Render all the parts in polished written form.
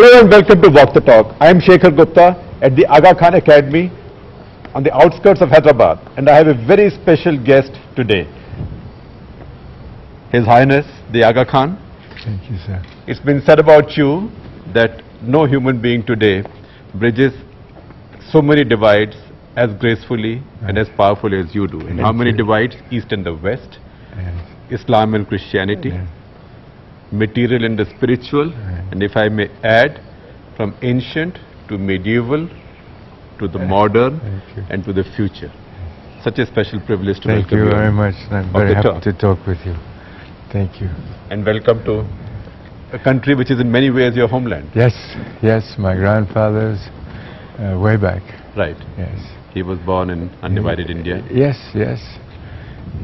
Hello and welcome to Walk the Talk. I am Shekhar Gupta at the Aga Khan Academy on the outskirts of Hyderabad, and I have a very special guest today. His Highness The Aga Khan. Thank you, sir. It's been said about you that no human being today bridges so many divides as gracefully and as powerfully as you do. And how many divides? East and the West, Islam and Christianity, material and the spiritual, and if I may add, from ancient to medieval to the modern and to the future. Such a special privilege to welcome you. Thank you very much. I'm very happy to talk with you. Thank you. And welcome to a country which is in many ways your homeland. Yes, yes, my grandfather's way back. Right. Yes. He was born in undivided India. Yes, yes.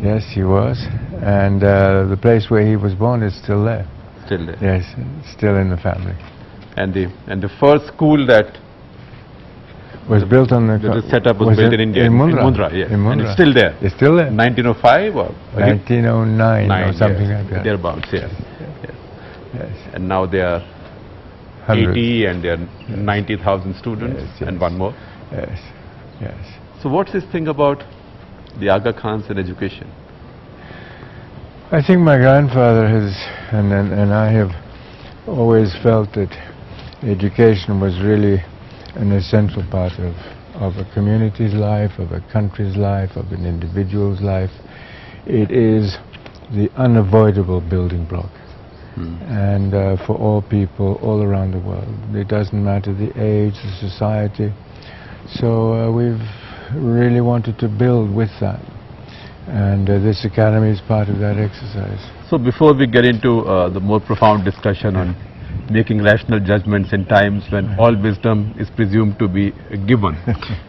Yes, he was. And the place where he was born is still there. Still there. Yes, still in the family. And the first school that was built on the setup was built in India. In Mundra. In Mundra, yes. In Mundra. And it's still there. It's still there. 1905 or 1909 or something yes. like that. Thereabouts, yes. Yes. Yes. And now they are 80 and they are 90,000 students and one more. Yes, yes. So what's this thing about the Aga Khans and education? I think my grandfather has, and I have always felt that education was really an essential part of a community's life, of a country's life, of an individual's life. It is the unavoidable building block. And for all people all around the world. It doesn't matter the age, the society. So we've really wanted to build with that. And this academy is part of that exercise. So before we get into the more profound discussion on making rational judgments in times when all wisdom is presumed to be given,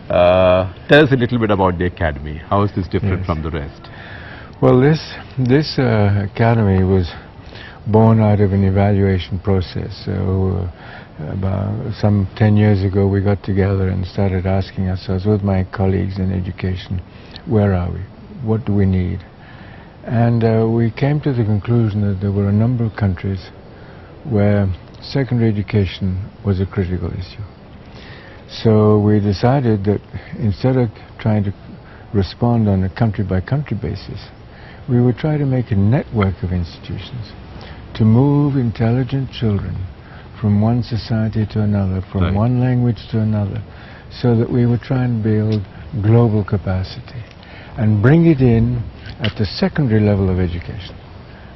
tell us a little bit about the academy. How is this different from the rest? Well, this academy was born out of an evaluation process. So about some 10 years ago we got together and started asking ourselves with my colleagues in education, where are we? What do we need? And we came to the conclusion that there were a number of countries where secondary education was a critical issue. So we decided that instead of trying to respond on a country-by-country basis, we would try to make a network of institutions to move intelligent children from one society to another, from one language to another, so that we would try and build global capacity and bring it in at the secondary level of education,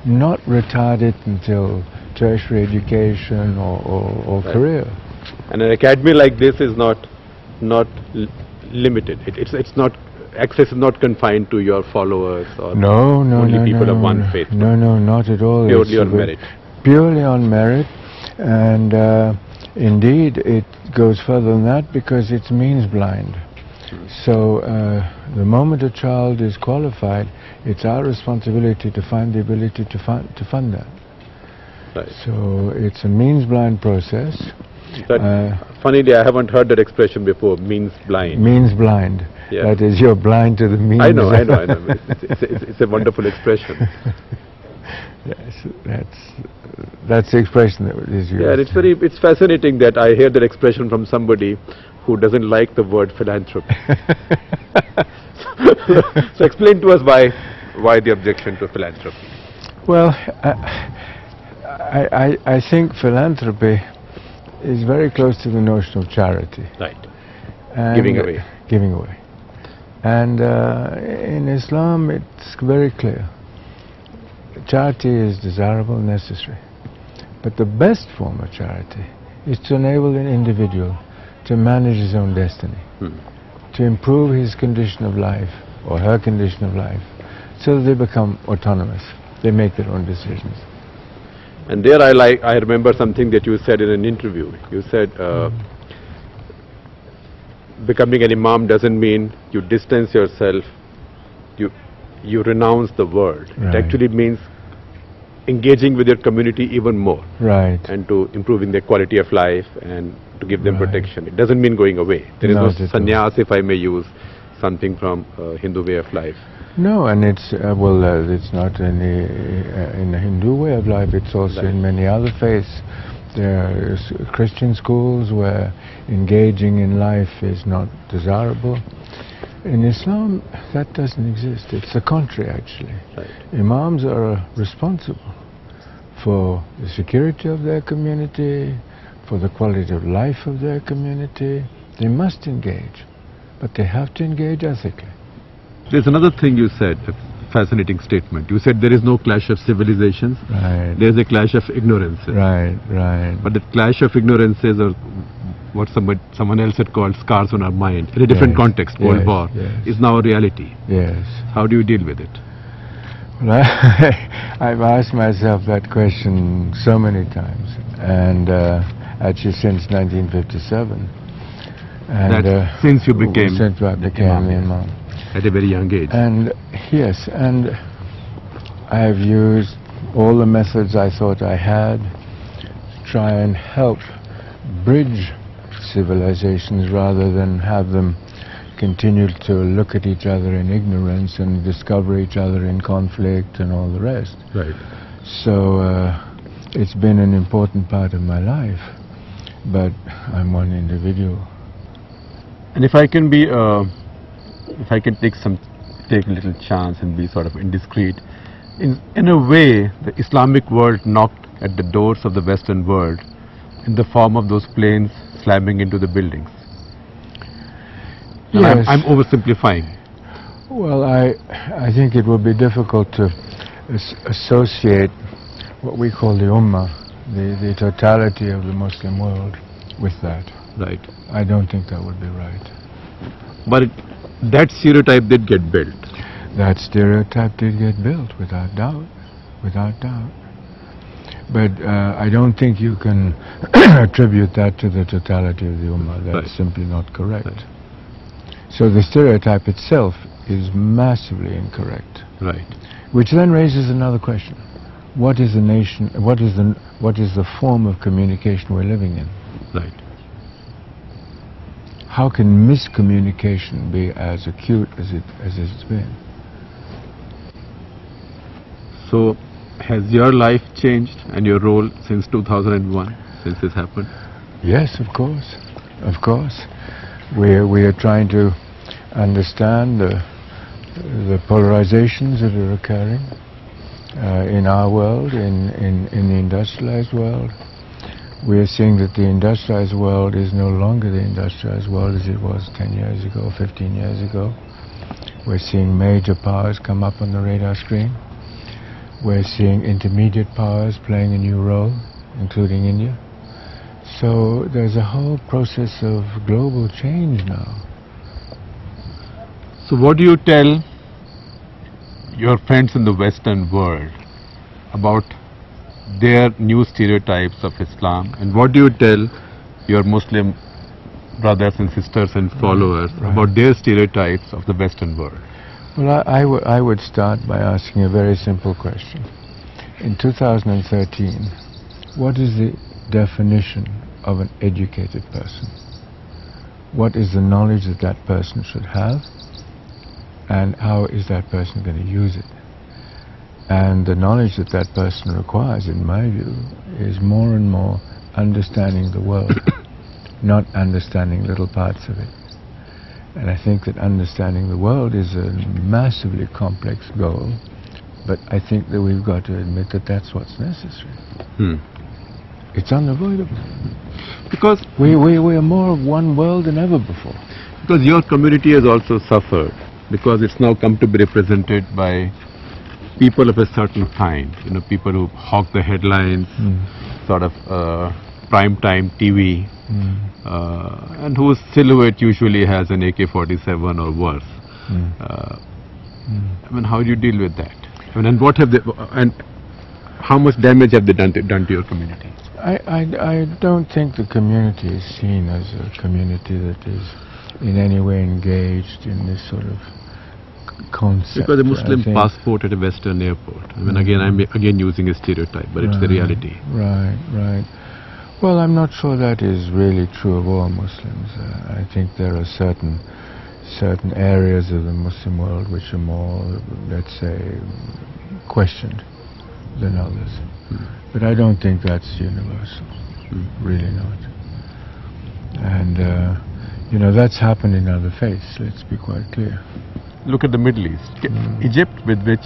not retard it until tertiary education or career. And an academy like this is not limited. It's not, access is not confined to your followers or only people of one faith. No, not at all. Purely on merit. Purely on merit, and indeed it goes further than that because it's means blind. So the moment a child is qualified, it's our responsibility to find the ability to fund that. Right. So it's a means blind process. Funnily, I haven't heard that expression before, means blind. Means blind. Yeah. That is, you're blind to the means. I know. It's a wonderful expression. Yes, that's the expression that is used. Yeah, it's fascinating that I hear that expression from somebody who doesn't like the word philanthropy. So explain to us why the objection to philanthropy. Well, I think philanthropy is very close to the notion of charity. Right. And giving away. Giving away. And in Islam it's very clear. Charity is desirable and necessary. But the best form of charity is to enable an individual to manage his own destiny, to improve his condition of life or her condition of life, so that they become autonomous. They make their own decisions. And there I remember something that you said in an interview. You said becoming an imam doesn't mean you distance yourself, you renounce the world. Right. It actually means engaging with your community even more. Right. And to improving their quality of life and to give them protection. It doesn't mean going away. There is no sannyas, if I may use something from Hindu way of life. No, and it's it's not in the Hindu way of life. It's also in many other faiths. There are Christian schools where engaging in life is not desirable. In Islam, that doesn't exist. It's the contrary, actually. Right. Imams are responsible for the security of their community, for the quality of life of their community. They must engage, but they have to engage ethically. There's another thing you said, a fascinating statement. You said there is no clash of civilizations. Right. There's a clash of ignorances. Right, right. But the clash of ignorances, or what someone else had called scars on our mind, in a different Yes, context, World yes, War, yes. is now a reality. Yes. How do you deal with it? Well, I've asked myself that question so many times, and actually since 1957. And That's since you became since I became the Imam. At a very young age. And yes, and I have used all the methods I thought I had to try and help bridge civilizations rather than have them continue to look at each other in ignorance and discover each other in conflict and all the rest. Right. So it's been an important part of my life, but I'm one individual. And if I can be, if I can take a little chance and be sort of indiscreet, in a way, the Islamic world knocked at the doors of the Western world in the form of those planes slamming into the buildings. And Yes. I'm oversimplifying. Well, I think it would be difficult to associate what we call the Ummah, the totality of the Muslim world, with that. Right. I don't think that would be right. But that stereotype did get built. That stereotype did get built, without doubt, without doubt. But I don't think you can attribute that to the totality of the Ummah. That's Right. simply not correct. Right. So the stereotype itself is massively incorrect. Right. Which then raises another question. What is the nation, what is the form of communication we're living in? Right. How can miscommunication be as acute as it's been? So, has your life changed and your role since 2001, since this happened? Yes, of course. Of course. We are trying to understand the polarizations that are occurring in our world, in the industrialized world. We are seeing that the industrialized world is no longer the industrialized world as it was 10 years ago, 15 years ago. We're seeing major powers come up on the radar screen. We're seeing intermediate powers playing a new role, including India. So there's a whole process of global change now. So what do you tell your friends in the Western world about their new stereotypes of Islam, and what do you tell your Muslim brothers and sisters and followers about their stereotypes of the Western world? Well, I would start by asking a very simple question. In 2013, what is the definition of an educated person? What is the knowledge that that person should have, and how is that person going to use it? And the knowledge that that person requires, in my view, is more and more understanding the world, not understanding little parts of it. And I think that understanding the world is a massively complex goal, but I think that we've got to admit that that's what's necessary. It's unavoidable. Because we are more of one world than ever before. Because your community has also suffered, because it's now come to be represented by people of a certain kind, you know, people who hawk the headlines, sort of prime time TV, and whose silhouette usually has an AK-47 or worse. I mean, how do you deal with that? I mean, and what have they, and how much damage have they done to your community? I don't think the community is seen as a community that is in any way engaged in this sort of concept. Because a Muslim passport at a Western airport. I mean, again, I'm again using a stustereotype, but it's the reality. Right, right. Well, I'm not sure that is really true of all Muslims. I think there are certain areas of the Muslim world which are more, let's say, questioned than others. But I don't think that's universal. Really not. And, you know, that's happened in other faiths, let's be quite clear. Look at the Middle East. Egypt, with which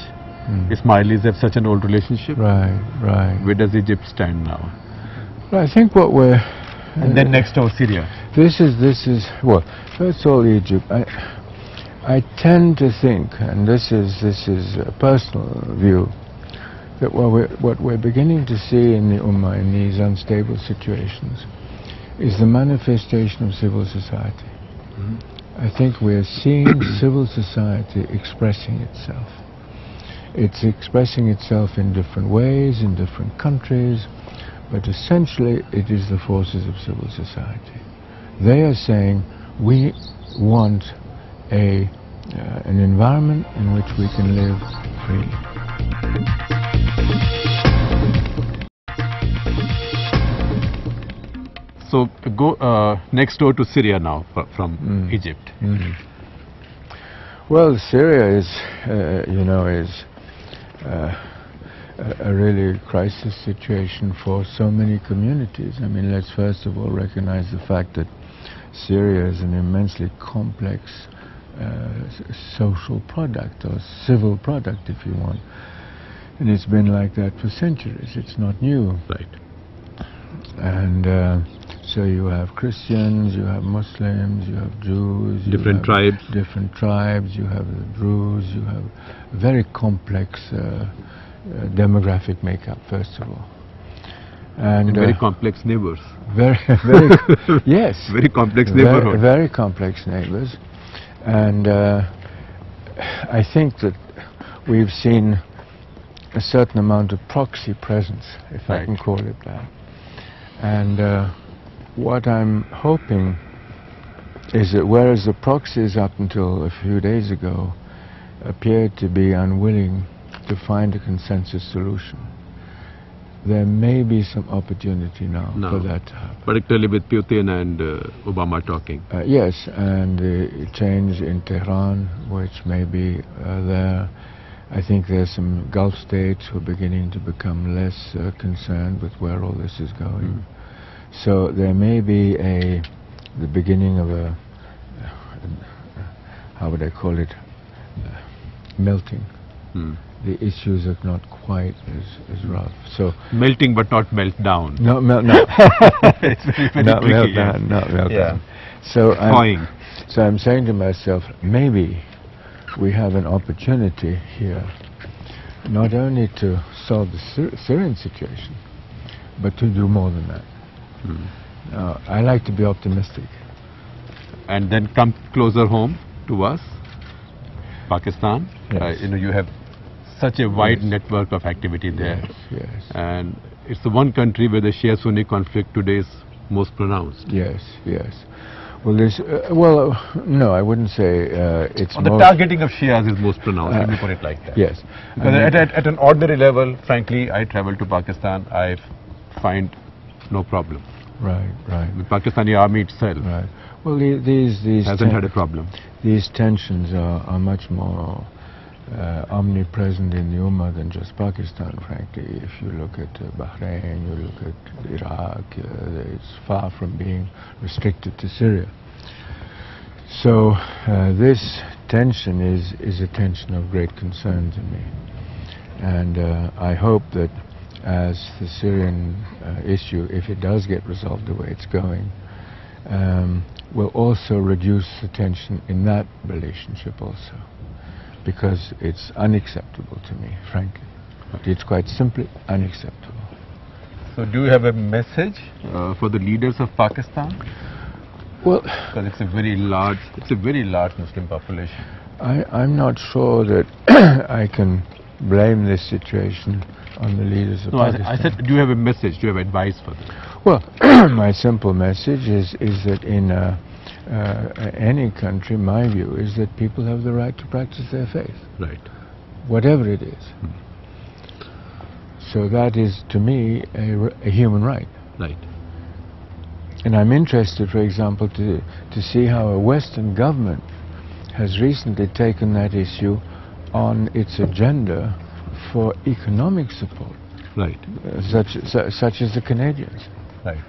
Ismailis have such an old relationship. Right, right. Where does Egypt stand now? Well, I think what we're... And then next door, Syria. This is, well, first of all, Egypt. I tend to think, and this is a personal view, that what we're beginning to see in the Ummah in these unstable situations is the manifestation of civil society. I think we're seeing civil society expressing itself. It's expressing itself in different ways, in different countries, but essentially it is the forces of civil society. They are saying, we want an environment in which we can live freely. So go next door to Syria now from Egypt. Well, Syria is, you know, is a really crisis situation for so many communities. I mean, let's first of all recognize the fact that Syria is an immensely complex social product, or civil product, if you want. And it's been like that for centuries. It's not new. Right. And so you have Christians, you have Muslims, you have Jews, different tribes. Different tribes, you have the Druze, you have a very complex demographic makeup, first of all. And very complex neighbors. Very, yes. Very complex neighborhood. Very complex neighbors. And I think that we've seen a certain amount of proxy presence, if I can call it that. And what I'm hoping is that whereas the proxies up until a few days ago appeared to be unwilling to find a consensus solution, there may be some opportunity now for that to happen. Particularly with Putin and Obama talking. Yes, and the change in Tehran, which may be there. I think there's some Gulf states who are beginning to become less concerned with where all this is going. So there may be the beginning of a how would I call it, melting. The issues are not quite as rough. So melting but not melt down. No. It's very not tricky, melt down, not melt down. So I'm saying to myself, maybe we have an opportunity here not only to solve the Syrian situation, but to do more than that. I like to be optimistic. And then come closer home to us, Pakistan. Yes. You know, you have such a wide network of activity there. Yes. And it's the one country where the Shia-Sunni conflict today is most pronounced. Yes. Well, no, I wouldn't say it's the targeting of Shias is most pronounced, let me put it like that. Yes. Because at an ordinary level, frankly, I travel to Pakistan, I find no problem. Right. The Pakistani army itself Well, these hasn't had a problem. These tensions are much more omnipresent in the Ummah than just Pakistan, frankly. If you look at Bahrain, you look at Iraq, it's far from being restricted to Syria. So this tension is a tension of great concern to me. And I hope that as the Syrian issue, if it does get resolved the way it's going, will also reduce the tension in that relationship also. Because it's unacceptable to me, frankly. It's quite simply unacceptable. So do you have a message for the leaders of Pakistan? Well, because it's a very large Muslim population. I'm not sure that I can blame this situation on the leaders of Pakistan. I said, do you have a message, do you have advice for them? Well, my simple message is that in any country, my view is that people have the right to practice their faith. Right. Whatever it is. So that is, to me, a human right. Right. And I'm interested, for example, to see how a Western government has recently taken that issue on its agenda for economic support. Right. Such as the Canadians. Right.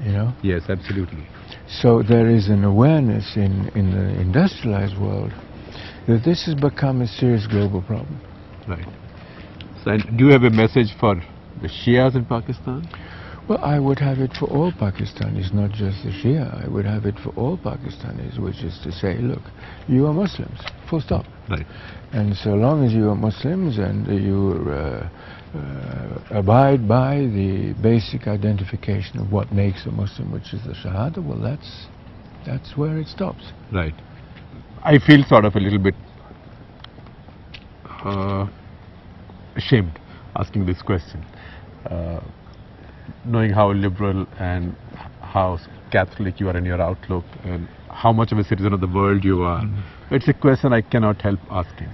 you know. Yes, absolutely. So there is an awareness in the industrialized world that this has become a serious global problem. Right. So, and do you have a message for the Shias in Pakistan? Well, I would have it for all Pakistanis, not just the Shia. I would have it for all Pakistanis, which is to say, look, you are Muslims, full stop. Right. And so long as you are Muslims and you abide by the basic identification of what makes a Muslim, which is the Shahada, well, that's where it stops. Right. I feel sort of a little bit ashamed asking this question, knowing how liberal and how Catholic you are in your outlook and how much of a citizen of the world you are. It's a question I cannot help asking.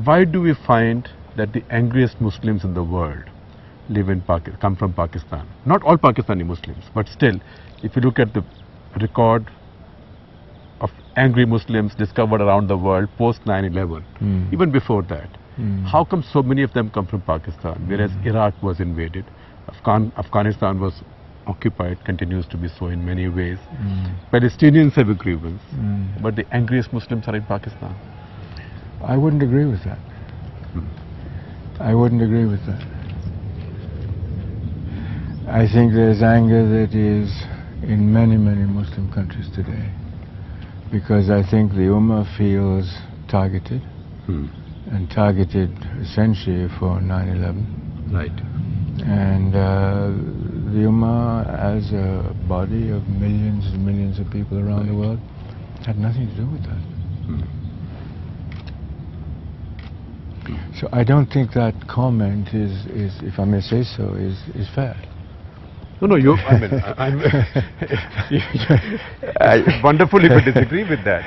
Why do we find that the angriest Muslims in the world live in come from Pakistan? Not all Pakistani Muslims, but still, if you look at the record of angry Muslims discovered around the world post 9/11, even before that, how come so many of them come from Pakistan, whereas Iraq was invaded, Afghanistan was occupied, continues to be so in many ways. Palestinians have a grievance, but the angriest Muslims are in Pakistan. I wouldn't agree with that. I wouldn't agree with that. I think there's anger that is in many, many Muslim countries today, because I think the Ummah feels targeted, and targeted essentially for 9/11. Right. And the Ummah, as a body of millions and millions of people around the world, had nothing to do with that. So I don't think that comment is, if I may say so, is fair. No, you. I mean, it's wonderful if you disagree with that.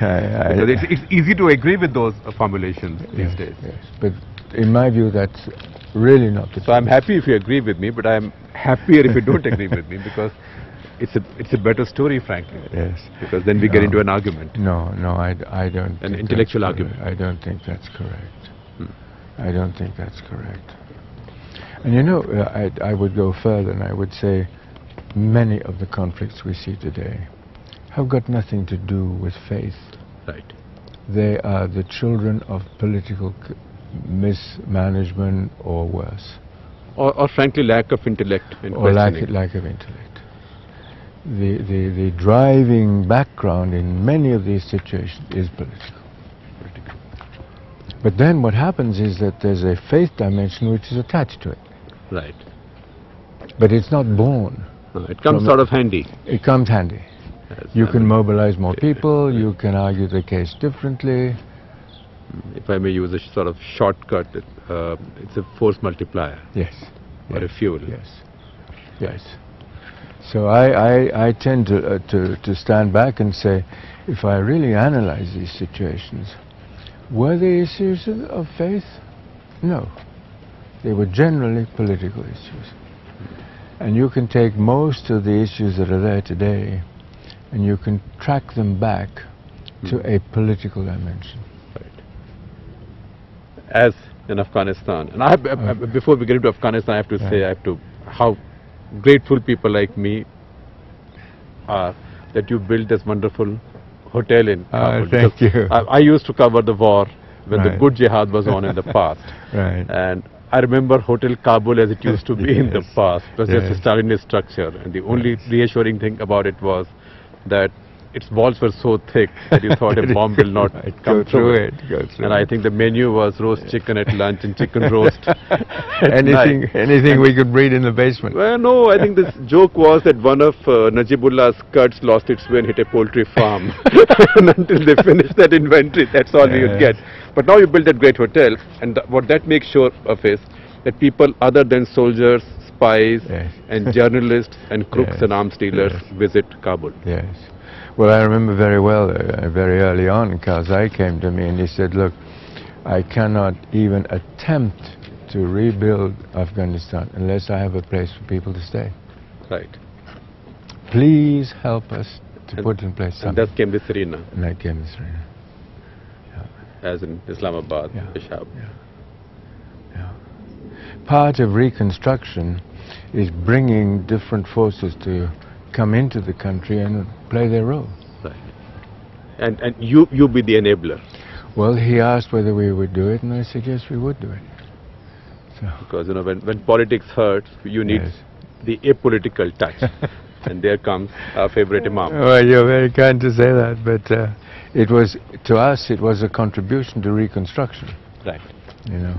Because it's easy to agree with those formulations these days. Yes, but in my view, that's really not the case. So I'm happy if you agree with me, but I'm happier if you don't agree with me, because it's a better story, frankly. Yes. Because then we get into an argument. No, I don't. An intellectual argument. I don't think that's correct. I don't think that's correct. And you know, I would go further and I would say many of the conflicts we see today have got nothing to do with faith. Right. They are the children of political mismanagement or worse. Or frankly, lack of intellect and or lack questioning. of intellect. The driving background in many of these situations is political. But then what happens is that there's a faith dimension which is attached to it. Right. But it's not born. It comes sort of handy. It comes handy. Yes, You can mobilize more people, you can argue the case differently. If I may use a sort of shortcut, it's a force multiplier. Yes. Or a fuel. Yes. So I tend to stand back and say, if I really analyze these situations, were they issues of faith? No. They were generally political issues. And you can take most of the issues that are there today and you can track them back to a political dimension. Right. As in Afghanistan. And I have, before we get into Afghanistan, I have to say, how grateful people like me are that you built this wonderful hotel in Kabul. Thank you. I used to cover the war when the good jihad was on in the past. And I remember Hotel Kabul as it used to be in the past. It was just a Stalinist structure, and the only reassuring thing about it was that its walls were so thick that you thought a bomb will not come through it. And I think the menu was roast chicken at lunch and chicken roast at anything we could breed in the basement. Well, no, I think this joke was that one of Najibullah's cuts lost its way and hit a poultry farm. And until they finished that inventory, that's all we would get. But now you built that great hotel, and what that makes sure of is that people other than soldiers, spies, and journalists and crooks and arms dealers visit Kabul. Yes. Well, I remember very well, very early on, Karzai came to me and he said, look, I cannot even attempt to rebuild Afghanistan unless I have a place for people to stay. Right. Please help us to put in place something. And that came to Serena. And that came to Serena. As in Islamabad, Peshawar. part of reconstruction is bringing different forces to come into the country and play their role. Right. And you be the enabler. Well, he asked whether we would do it, and I said yes, we would do it. So. Because when politics hurts, you need Yes. the apolitical touch. And there comes our favorite Imam. Well, you're very kind to say that, but it was, to us, it was a contribution to reconstruction, Right. you know.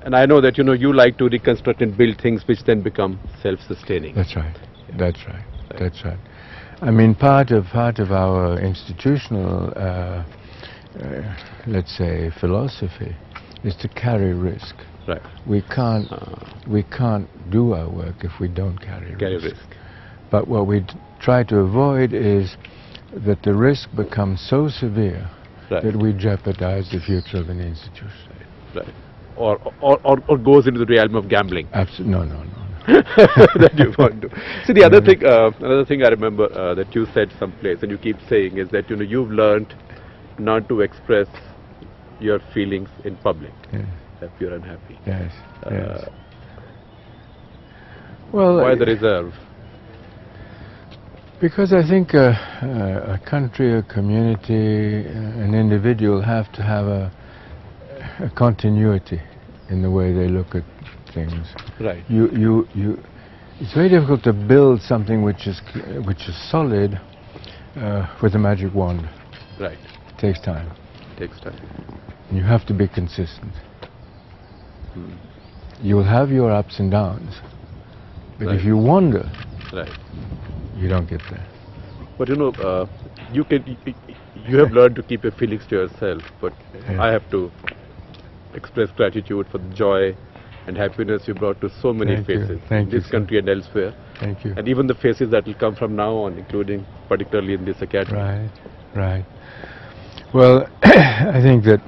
And I know that, you like to reconstruct and build things which then become self-sustaining. That's right. That's right. That's right. I mean, part of our institutional, let's say, philosophy is to carry risk. Right. We can't do our work if we don't carry risk. But what we try to avoid is that the risk becomes so severe Right. that we jeopardize the future of an institution. Right. Or goes into the realm of gambling. No. That you want to. See, the other thing, another thing I remember that you said someplace, and you keep saying, is that you've learned not to express your feelings in public. Yeah. If you're unhappy. Yes. Yes. Well, Why the reserve? Because I think a country, a community, an individual have to have a continuity in the way they look at things. Right. It's very difficult to build something which is solid with a magic wand. Right. It takes time. Takes time. You have to be consistent. You'll have your ups and downs, but Right. if you wander, Right. you don't get there. But you have learned to keep your feelings to yourself, but Yeah. I have to express gratitude for the joy and happiness you brought to so many Thank you. faces Thank in you, this sir. country and elsewhere. Thank you. And even the faces that will come from now on, including particularly in this academy. Right, right. Well, I think that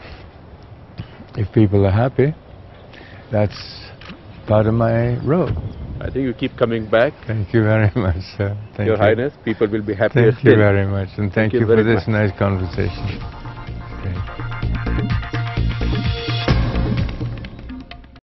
if people are happy, that's part of my role. I think you keep coming back. Thank you very much, sir. Thank Your you. Highness, people will be happier Thank you still. very much, and thank you for very this much. nice conversation.